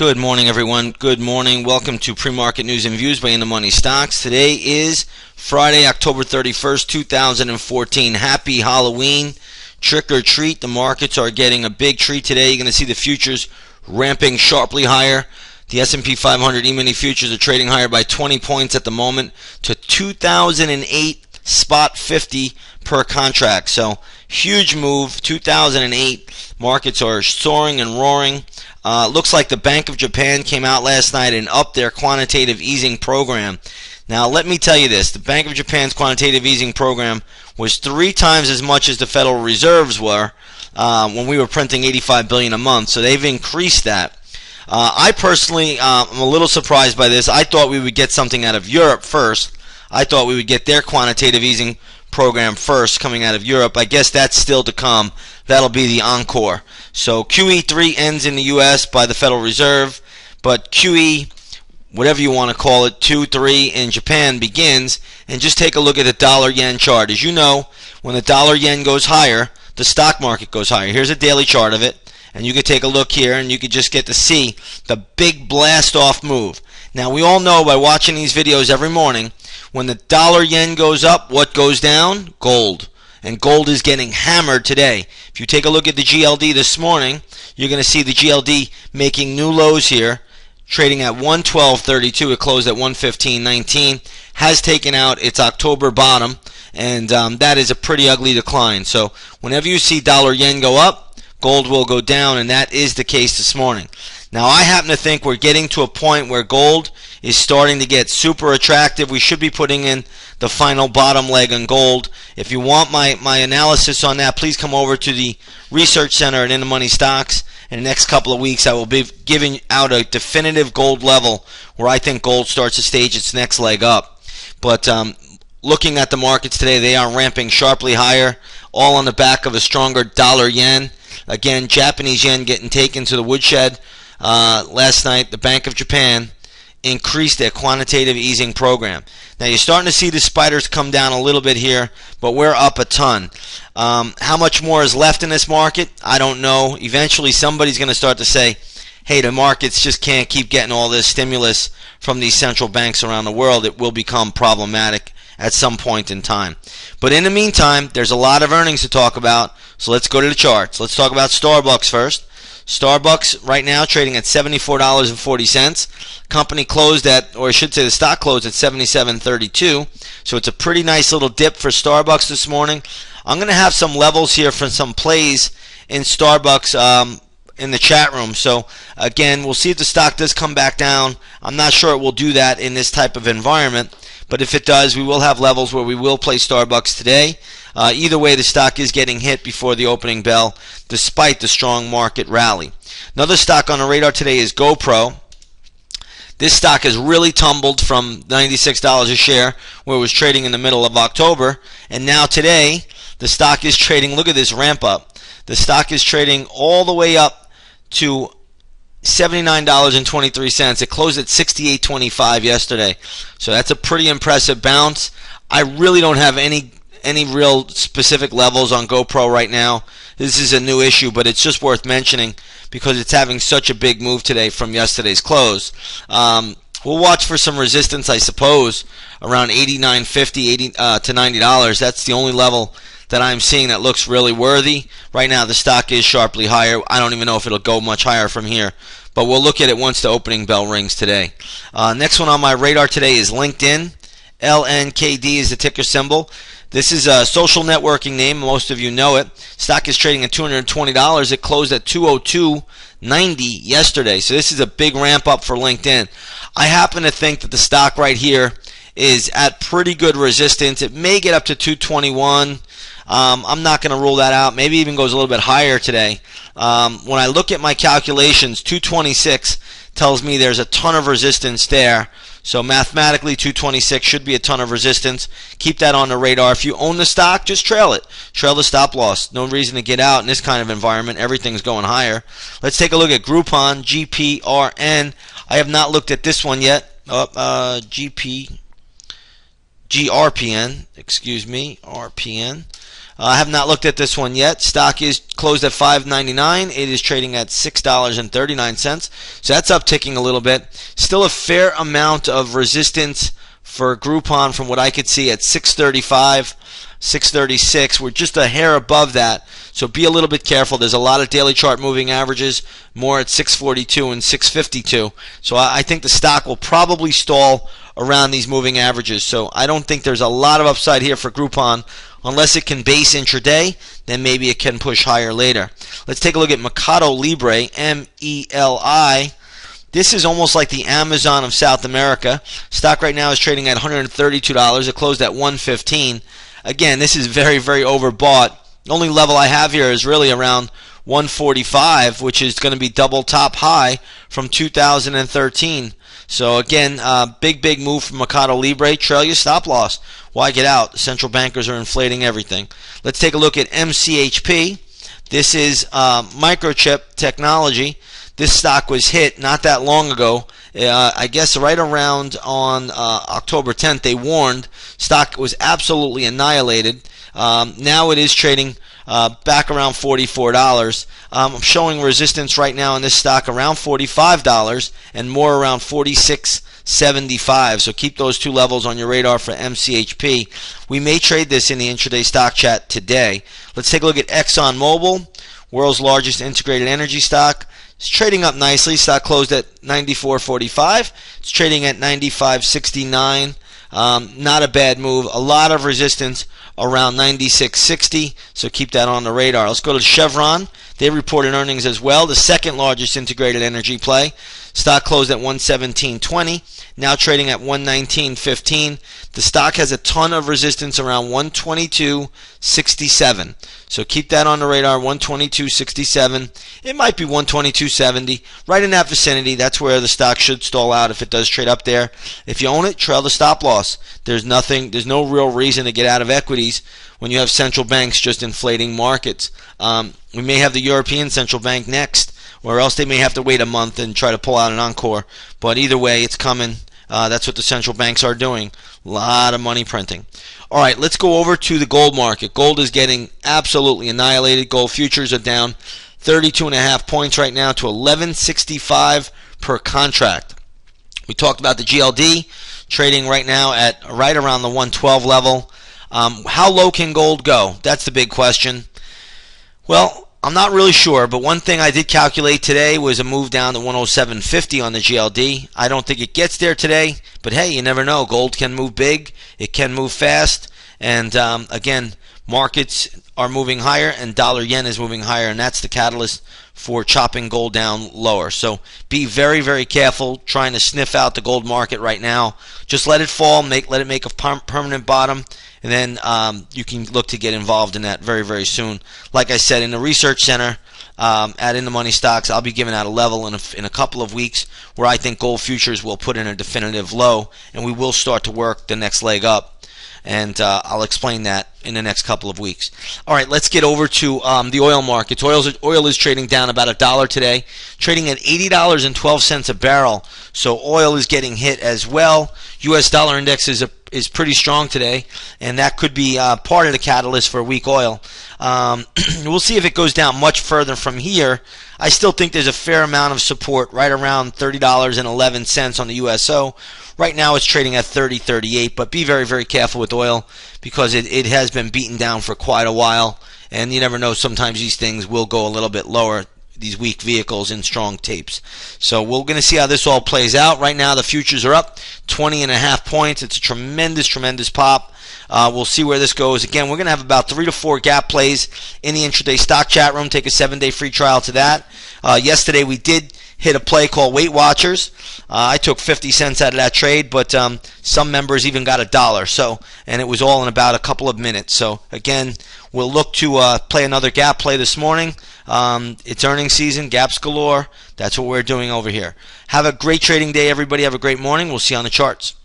Good morning, everyone. Good morning. Welcome to Pre-Market News and Views by In the Money Stocks. Today is Friday, October 31st, 2014. Happy Halloween. Trick or treat. The markets are getting a big treat today. You're going to see the futures ramping sharply higher. The S&P 500 E-mini futures are trading higher by 20 points at the moment to 2008 spot 50 per contract. So huge move. 2008 markets are soaring and roaring. Looks like the Bank of Japan came out last night and upped their quantitative easing program. Now, let me tell you this. The Bank of Japan's quantitative easing program was 3 times as much as the Federal Reserve's were when we were printing $85 billion a month. So they've increased that. I personally am a little surprised by this. I thought we would get something out of Europe first. I thought we would get their quantitative easing program first coming out of Europe. I guess that's still to come. That'll be the encore. So QE3 ends in the U.S. by the Federal Reserve, but QE, whatever you want to call it, 2-3 in Japan begins. And just take a look at the dollar-yen chart. As you know, when the dollar-yen goes higher, the stock market goes higher. Here's a daily chart of it, and you can take a look here, and you can just get to see the big blast-off move. Now, we all know by watching these videos every morning, when the dollar-yen goes up, what goes down? Gold. And gold is getting hammered today. If you take a look at the GLD this morning, you're going to see the GLD making new lows here, trading at 112.32. It closed at 115.19. Has taken out its October bottom, and that is a pretty ugly decline. So whenever you see dollar-yen go up, gold will go down, and that is the case this morning. Now, I happen to think we're getting to a point where gold is starting to get super attractive. We should be putting in the final bottom leg on gold. If you want my analysis on that, please come over to the Research Center at In the Money Stocks. In the next couple of weeks, I will be giving out a definitive gold level where I think gold starts to stage its next leg up. But looking at the markets today, they are ramping sharply higher, all on the back of a stronger dollar-yen. Again, Japanese yen getting taken to the woodshed. Last night, the Bank of Japan increased their quantitative easing program. Now, you're starting to see the spiders come down a little bit here, but we're up a ton. How much more is left in this market? I don't know. Eventually, somebody's going to start to say, hey, the markets just can't keep getting all this stimulus from these central banks around the world. It will become problematic at some point in time. But in the meantime, there's a lot of earnings to talk about, so let's go to the charts. Let's talk about Starbucks first. Starbucks right now trading at $74.40. Company closed at, or I should say the stock closed at $77.32. So it's a pretty nice little dip for Starbucks this morning. I'm going to have some levels here for some plays in Starbucks in the chat room. So again, we'll see if the stock does come back down. I'm not sure it will do that in this type of environment. But if it does, we will have levels where we will play Starbucks today. Either way, the stock is getting hit before the opening bell, despite the strong market rally. Another stock on the radar today is Gopro. This stock has really tumbled from $96 a share, where it was trading in the middle of October. And now today, the stock is trading, look at this ramp up. The stock is trading all the way up to $79.23. It closed at $68.25 yesterday. So that's a pretty impressive bounce. I really don't have any real specific levels on GoPro right now. This is a new issue, but it's just worth mentioning because it's having such a big move today from yesterday's close. We'll watch for some resistance, I suppose, around $89.50 to $90. That's the only level that I'm seeing that looks really worthy. Right now, the stock is sharply higher. I don't even know if it'll go much higher from here, but we'll look at it once the opening bell rings today. Next one on my radar today is LinkedIn. LNKD is the ticker symbol. This is a social networking name. Most of you know it. Stock is trading at $220. It closed at $202.90 yesterday. So this is a big ramp up for LinkedIn. I happen to think that the stock right here is at pretty good resistance. It may get up to $221. I'm not going to rule that out. Maybe even goes a little bit higher today. When I look at my calculations, 226 tells me there's a ton of resistance there. So mathematically, 226 should be a ton of resistance. Keep that on the radar. If you own the stock, just trail it. Trail the stop loss. No reason to get out in this kind of environment. Everything's going higher. Let's take a look at Groupon, GPRN. I have not looked at this one yet. GRPN, excuse me, RPN. I have not looked at this one yet. Stock is closed at $5.99. It is trading at $6.39. So that's upticking a little bit. Still a fair amount of resistance for Groupon from what I could see at 635, 636. We're just a hair above that, so be a little bit careful. There's a lot of daily chart moving averages, more at 642 and 652. So I think the stock will probably stall around these moving averages. So I don't think there's a lot of upside here for Groupon. Unless it can base intraday, then maybe it can push higher later. Let's take a look at Mercado Libre, M-E-L-I. This is almost like the Amazon of South America. Stock right now is trading at $132. It closed at $115. Again, this is very, very overbought. The only level I have here is really around $145, which is going to be double top high from 2013. So again, big move from Mercado Libre. Trail your stop loss. Why get out? The central bankers are inflating everything. Let's take a look at MCHP. This is microchip technology. This stock was hit not that long ago. I guess right around on October 10th, they warned. Stock was absolutely annihilated. Now it is trading back around $44. I'm showing resistance right now in this stock around $45 and more around $46.75. So keep those two levels on your radar for MCHP. We may trade this in the intraday stock chat today. Let's take a look at ExxonMobil, world's largest integrated energy stock. It's trading up nicely. Stock closed at $94.45. It's trading at $95.69. Not a bad move. A lot of resistance around $96.60, so keep that on the radar. Let's go to Chevron. They reported earnings as well. The second largest integrated energy play. Stock closed at $117.20. Now trading at $119.15. The stock has a ton of resistance around $122.67. So keep that on the radar, $122.67. It might be $122.70. Right in that vicinity, that's where the stock should stall out if it does trade up there. If you own it, trail the stop loss. There's no real reason to get out of equities when you have central banks just inflating markets. We may have the European Central Bank next, or else they may have to wait a month and try to pull out an encore. But either way, it's coming. That's what the central banks are doing. A lot of money printing. All right, let's go over to the gold market. Gold is getting absolutely annihilated. Gold futures are down 32.5 points right now to $11.65 per contract. We talked about the GLD trading right now at right around the 112 level. How low can gold go? That's the big question. Well, I'm not really sure, but one thing I did calculate today was a move down to 107.50 on the GLD. I don't think it gets there today, but hey, you never know. Gold can move big, it can move fast, and again, markets are moving higher and dollar yen is moving higher, and that's the catalyst for chopping gold down lower. So be very, very careful trying to sniff out the gold market right now. Just let it fall, let it make a permanent bottom, and then you can look to get involved in that very, very soon. Like I said, in the research center at In the Money Stocks, I'll be giving out a level in a couple of weeks where I think gold futures will put in a definitive low, and we will start to work the next leg up. And I'll explain that in the next couple of weeks. All right, let's get over to the oil markets. Oil is trading down about $1 today, trading at $80.12 a barrel. So oil is getting hit as well. U.S. dollar index is pretty strong today, and that could be part of the catalyst for weak oil. We'll see if it goes down much further from here. I still think there's a fair amount of support right around $30.11 on the USO. Right now it's trading at $30.38, but be very, very careful with oil because it has been beaten down for quite a while, and you never know, sometimes these things will go a little bit lower, these weak vehicles in strong tapes. So we're going to see how this all plays out. Right now the futures are up 20.5 points. It's a tremendous, tremendous pop. We'll see where this goes. Again, we're going to have about 3 to 4 gap plays in the intraday stock chat room. Take a 7-day free trial to that. Yesterday we did hit a play called Weight Watchers. I took 50 cents out of that trade, but some members even got $1. So, and it was all in about a couple of minutes. So again, we'll look to play another gap play this morning. It's earnings season, gaps galore. That's what we're doing over here. Have a great trading day, everybody. Have a great morning. We'll see you on the charts.